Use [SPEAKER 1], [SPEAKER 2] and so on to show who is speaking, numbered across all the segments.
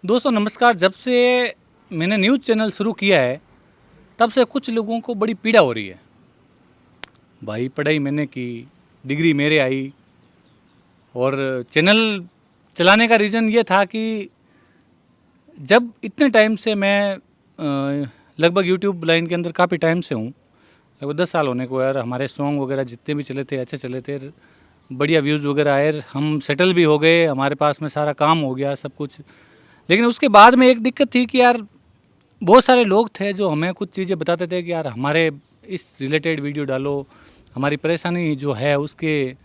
[SPEAKER 1] दोस्तों नमस्कार। जब से मैंने न्यूज़ चैनल शुरू किया है तब से कुछ लोगों को बड़ी पीड़ा हो रही है। भाई पढ़ाई मैंने की, डिग्री मेरे आई और चैनल चलाने का रीज़न ये था कि जब इतने टाइम से मैं लगभग यूट्यूब लाइन के अंदर काफ़ी टाइम से हूँ, लगभग 10 साल होने को यार। हमारे सॉन्ग वगैरह जितने भी चले थे अच्छे चले थे, बढ़िया व्यूज़ वगैरह आए, हम सेटल भी हो गए, हमारे पास में सारा काम हो गया सब कुछ। लेकिन उसके बाद में एक दिक्कत थी कि यार बहुत सारे लोग थे जो हमें कुछ चीज़ें बताते थे कि यार हमारे इस रिलेटेड वीडियो डालो, हमारी परेशानी जो है उसके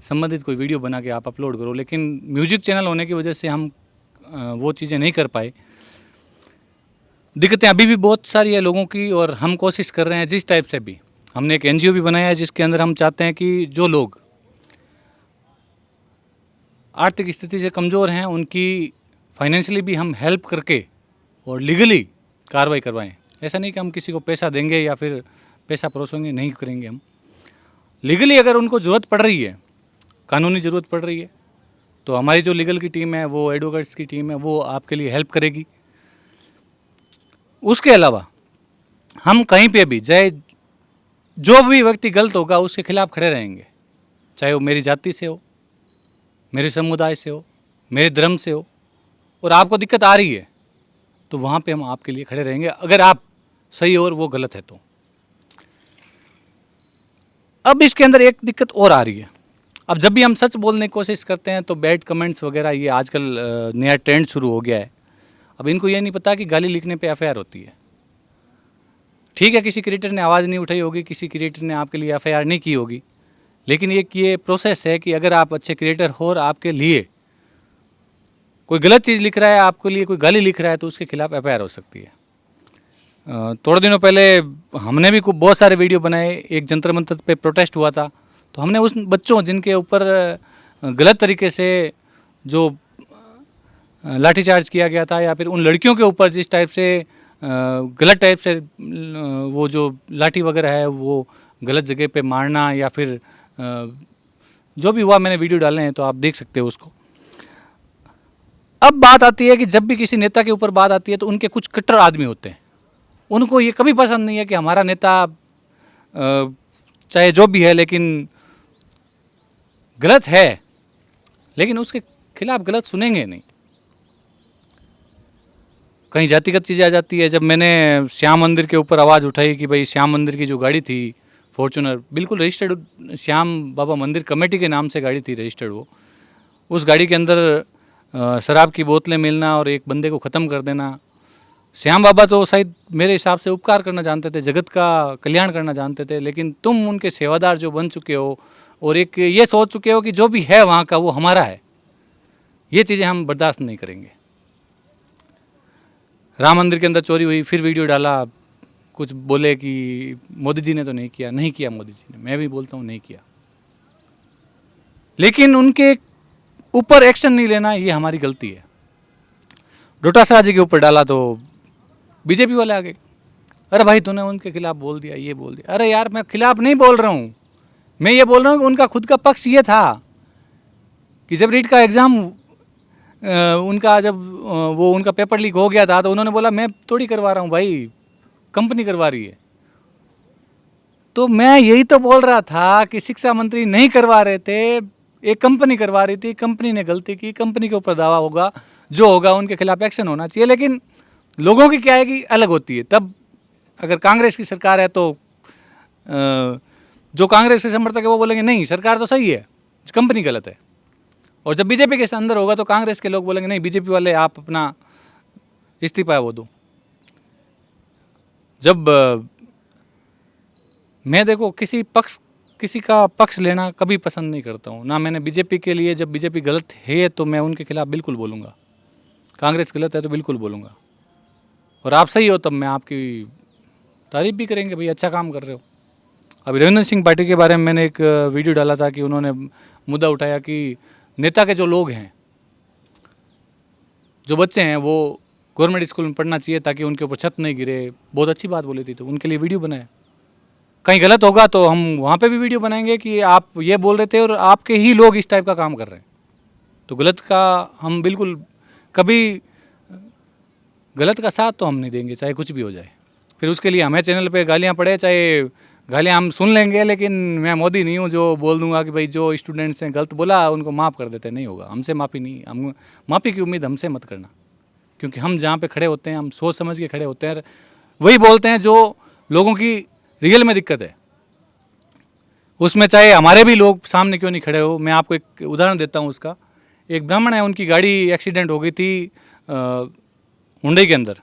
[SPEAKER 1] संबंधित कोई वीडियो बना के आप अपलोड करो। लेकिन म्यूजिक चैनल होने की वजह से हम वो चीज़ें नहीं कर पाए। दिक्कतें अभी भी बहुत सारी है लोगों की और हम कोशिश कर रहे हैं जिस टाइप से भी। हमने एक एनजीओ भी बनाया है जिसके अंदर हम चाहते हैं कि जो लोग आर्थिक स्थिति से कमज़ोर हैं उनकी फाइनेंशियली भी हम हेल्प करके और लीगली कार्रवाई करवाएं। ऐसा नहीं कि हम किसी को पैसा देंगे या फिर पैसा परोसेंगे, नहीं करेंगे हम। लीगली अगर उनको ज़रूरत पड़ रही है, कानूनी ज़रूरत पड़ रही है, तो हमारी जो लीगल की टीम है, वो एडवोकेट्स की टीम है, वो आपके लिए हेल्प करेगी। उसके अलावा हम कहीं पे भी चाहे जो भी व्यक्ति गलत होगा उसके खिलाफ खड़े रहेंगे, चाहे वो मेरी जाति से हो, मेरे समुदाय से हो, मेरे धर्म से हो। और आपको दिक्कत आ रही है तो वहाँ पे हम आपके लिए खड़े रहेंगे, अगर आप सही और वो गलत है तो। अब इसके अंदर एक दिक्कत और आ रही है। अब जब भी हम सच बोलने की कोशिश करते हैं तो बैड कमेंट्स वगैरह, ये आजकल नया ट्रेंड शुरू हो गया है। अब इनको ये नहीं पता कि गाली लिखने पे एफआईआर होती है। ठीक है, किसी क्रिएटर ने आवाज़ नहीं उठाई होगी, किसी क्रिएटर ने आपके लिए एफआईआर नहीं की होगी, लेकिन ये प्रोसेस है कि अगर आप अच्छे क्रिएटर हो और आपके लिए कोई गलत चीज़ लिख रहा है, आपके लिए कोई गाली लिख रहा है, तो उसके खिलाफ एफआईआर हो सकती है। थोड़े दिनों पहले हमने भी बहुत सारे वीडियो बनाए। एक जंतर मंतर पे प्रोटेस्ट हुआ था, तो हमने उस बच्चों जिनके ऊपर गलत तरीके से जो लाठीचार्ज किया गया था, या फिर उन लड़कियों के ऊपर जिस टाइप से गलत टाइप से वो जो लाठी वगैरह है वो गलत जगह पे मारना, या फिर जो भी हुआ, मैंने वीडियो डाले हैं तो आप देख सकते हो उसको। अब बात आती है कि जब भी किसी नेता के ऊपर बात आती है तो उनके कुछ कट्टर आदमी होते हैं, उनको ये कभी पसंद नहीं है कि हमारा नेता चाहे जो भी है लेकिन गलत है, लेकिन उसके खिलाफ गलत सुनेंगे नहीं। कहीं जातिगत चीज़ें आ जाती है। जब मैंने श्याम मंदिर के ऊपर आवाज़ उठाई कि भाई श्याम मंदिर की जो गाड़ी थी फॉर्चूनर, बिल्कुल रजिस्टर्ड श्याम बाबा मंदिर कमेटी के नाम से गाड़ी थी रजिस्टर्ड, वो उस गाड़ी के अंदर शराब की बोतलें मिलना और एक बंदे को ख़त्म कर देना। श्याम बाबा तो शायद मेरे हिसाब से उपकार करना जानते थे, जगत का कल्याण करना जानते थे, लेकिन तुम उनके सेवादार जो बन चुके हो और एक ये सोच चुके हो कि जो भी है वहाँ का वो हमारा है, ये चीज़ें हम बर्दाश्त नहीं करेंगे। राम मंदिर के अंदर चोरी हुई, फिर वीडियो डाला, कुछ बोले कि मोदी जी ने तो नहीं किया। नहीं किया मोदी जी ने, मैं भी बोलता हूँ नहीं किया, लेकिन उनके ऊपर एक्शन नहीं लेना ये हमारी गलती है। डोटासरा जी के ऊपर डाला तो बीजेपी वाले आ गए, अरे भाई तूने उनके खिलाफ बोल दिया, ये बोल दिया। अरे यार मैं खिलाफ नहीं बोल रहा हूँ, मैं ये बोल रहा हूँ कि उनका खुद का पक्ष ये था कि जब रीट का एग्ज़ाम उनका जब वो उनका पेपर लीक हो गया था तो उन्होंने बोला मैं थोड़ी करवा रहा हूँ भाई, कंपनी करवा रही है। तो मैं यही तो बोल रहा था कि शिक्षा मंत्री नहीं करवा रहे थे, एक कंपनी करवा रही थी, कंपनी ने गलती की, कंपनी के ऊपर दावा होगा, जो होगा उनके खिलाफ एक्शन होना चाहिए। लेकिन लोगों की क्या है कि अलग होती है। तब अगर कांग्रेस की सरकार है तो जो कांग्रेस के समर्थक है वो बोलेंगे नहीं सरकार तो सही है, कंपनी गलत है। और जब बीजेपी के अंदर होगा तो कांग्रेस के लोग बोलेंगे नहीं बीजेपी वाले आप अपना इस्तीफा वो दो। जब मैं देखो किसी का पक्ष लेना कभी पसंद नहीं करता हूँ, ना मैंने बीजेपी के लिए। जब बीजेपी गलत है तो मैं उनके खिलाफ बिल्कुल बोलूँगा, कांग्रेस गलत है तो बिल्कुल बोलूँगा, और आप सही हो तब मैं आपकी तारीफ भी करेंगे, भाई अच्छा काम कर रहे हो। अभी रविंद्र सिंह पाटिल के बारे में मैंने एक वीडियो डाला था कि उन्होंने मुद्दा उठाया कि नेता के जो लोग हैं, जो बच्चे हैं, वो गवर्नमेंट स्कूल में पढ़ना चाहिए ताकि उनके ऊपर छत नहीं गिरे। बहुत अच्छी बात बोली थी, तो उनके लिए वीडियो बनाया। कहीं गलत होगा तो हम वहाँ पे भी वीडियो बनाएंगे कि आप ये बोल रहे थे और आपके ही लोग इस टाइप का काम कर रहे हैं, तो गलत का हम बिल्कुल कभी गलत का साथ तो हम नहीं देंगे, चाहे कुछ भी हो जाए। फिर उसके लिए हमें चैनल पे गालियाँ पड़े, चाहे गालियाँ हम सुन लेंगे, लेकिन मैं मोदी नहीं हूँ जो बोल दूंगा कि भाई जो स्टूडेंट्स हैं गलत बोला उनको माफ़ कर देते, नहीं होगा। हमसे माफ़ी नहीं, हम माफ़ी की उम्मीद हमसे मत करना, क्योंकि हम जहाँ पे खड़े होते हैं हम सोच समझ के खड़े होते हैं, वही बोलते हैं जो लोगों की रियल में दिक्कत है। उसमें चाहे हमारे भी लोग सामने क्यों नहीं खड़े हो। मैं आपको एक उदाहरण देता हूँ उसका। एक ब्राह्मण है, उनकी गाड़ी एक्सीडेंट हो गई थी हुंडई के अंदर।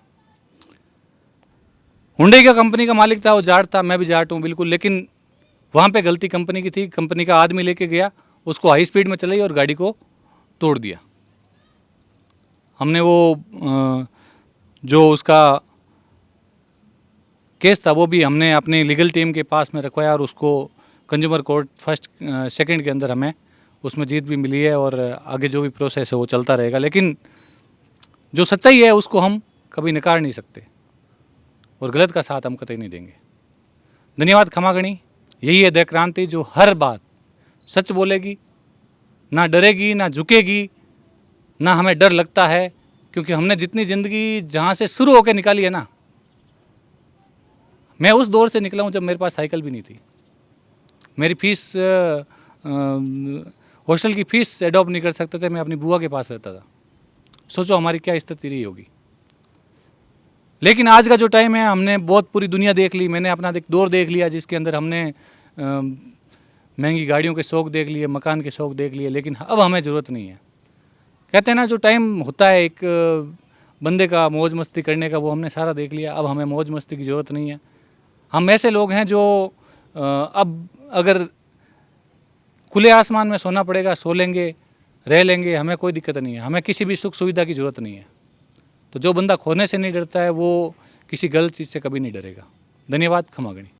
[SPEAKER 1] हुंडई का कंपनी का मालिक था, वो जाट था, मैं भी जाट हूँ बिल्कुल, लेकिन वहाँ पे गलती कंपनी की थी। कंपनी का आदमी लेके गया, उसको हाई स्पीड में चलाई और गाड़ी को तोड़ दिया। हमने वो जो उसका केस था वो भी हमने अपनी लीगल टीम के पास में रखवाया और उसको कंज्यूमर कोर्ट फर्स्ट सेकंड के अंदर हमें उसमें जीत भी मिली है, और आगे जो भी प्रोसेस है वो चलता रहेगा। लेकिन जो सच्चाई है उसको हम कभी नकार नहीं सकते, और गलत का साथ हम कतई नहीं देंगे। धन्यवाद खमागणी। यही है दया क्रांति, जो हर बात सच बोलेगी, ना डरेगी, ना झुकेगी, ना हमें डर लगता है, क्योंकि हमने जितनी ज़िंदगी जहाँ से शुरू होकर निकाली है ना, मैं उस दौर से निकला हूँ जब मेरे पास साइकिल भी नहीं थी। मेरी फीस हॉस्टल की फ़ीस एडॉप्ट नहीं कर सकते थे, मैं अपनी बुआ के पास रहता था। सोचो हमारी क्या स्थिति रही होगी। लेकिन आज का जो टाइम है, हमने बहुत पूरी दुनिया देख ली। मैंने अपना एक दौर देख लिया जिसके अंदर हमने महंगी गाड़ियों के शौक़ देख लिए, मकान के शौक़ देख लिए, लेकिन अब हमें ज़रूरत नहीं है। कहते हैं ना, जो टाइम होता है एक बंदे का मौज मस्ती करने का, वो हमने सारा देख लिया। अब हमें मौज मस्ती की ज़रूरत नहीं है। हम ऐसे लोग हैं जो अब अगर खुले आसमान में सोना पड़ेगा, सो लेंगे, रह लेंगे, हमें कोई दिक्कत नहीं है। हमें किसी भी सुख सुविधा की ज़रूरत नहीं है। तो जो बंदा खोने से नहीं डरता है वो किसी गलत चीज़ से कभी नहीं डरेगा। धन्यवाद खमागणी।